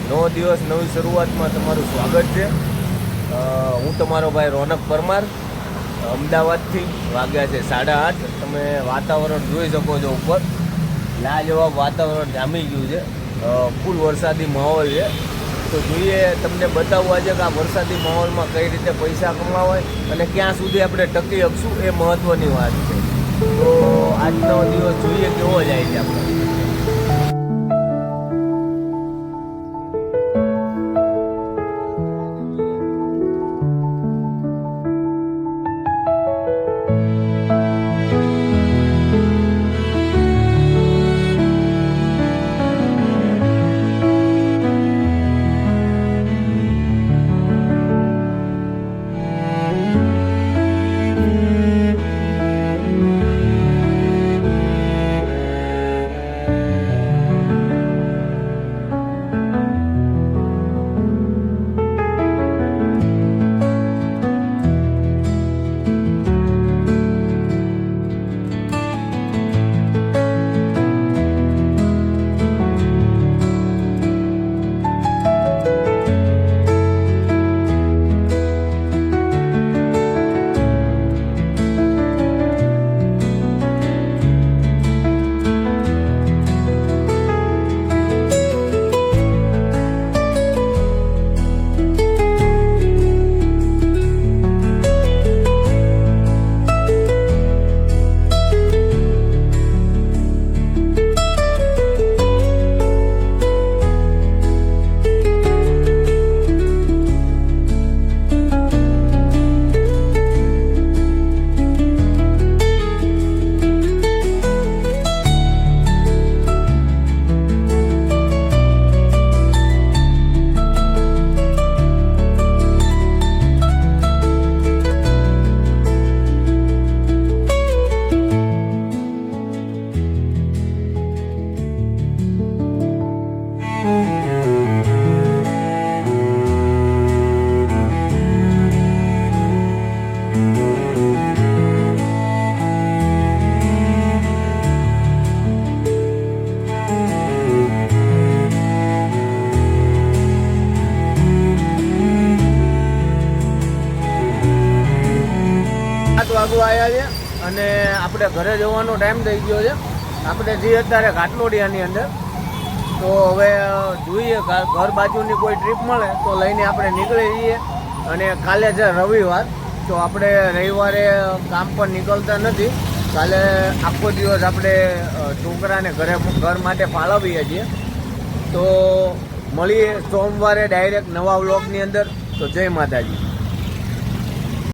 નવો દિવસ નવી શરૂઆતમાં તમારું સ્વાગત છે। હું તમારો ભાઈ રોનક પરમાર, અમદાવાદથી। વાગ્યા છે 8:30। તમે વાતાવરણ જોઈ શકો છો, ઉપર લાજવાબ વાતાવરણ જામી ગયું છે, ફૂલ વરસાદી માહોલ છે। તો જોઈએ, તમને બતાવવું આજે કે આ વરસાદી માહોલમાં કઈ રીતે પૈસા કમાવાય અને ક્યાં સુધી આપણે ટકી શકશું, એ મહત્ત્વની વાત છે। તો આજનો દિવસ જોઈએ કેવો જાય છે આપણે। આવ્યા છે અને આપણે ઘરે જવાનો ટાઈમ થઈ ગયો છે। આપણે જઈએ અત્યારે ઘાટલોડિયાની અંદર। તો હવે જોઈએ, ઘર બાજુની કોઈ ટ્રીપ મળે તો લઈને આપણે નીકળી જઈએ। અને કાલે છે રવિવાર, તો આપણે રવિવારે કામ પર નીકળતા નથી। કાલે આખો દિવસ આપણે છોકરાને ઘર માટે ફાળવીએ છીએ। તો મળીએ સોમવારે ડાયરેક્ટ નવા વ્લોગની અંદર। તો જય માતાજી।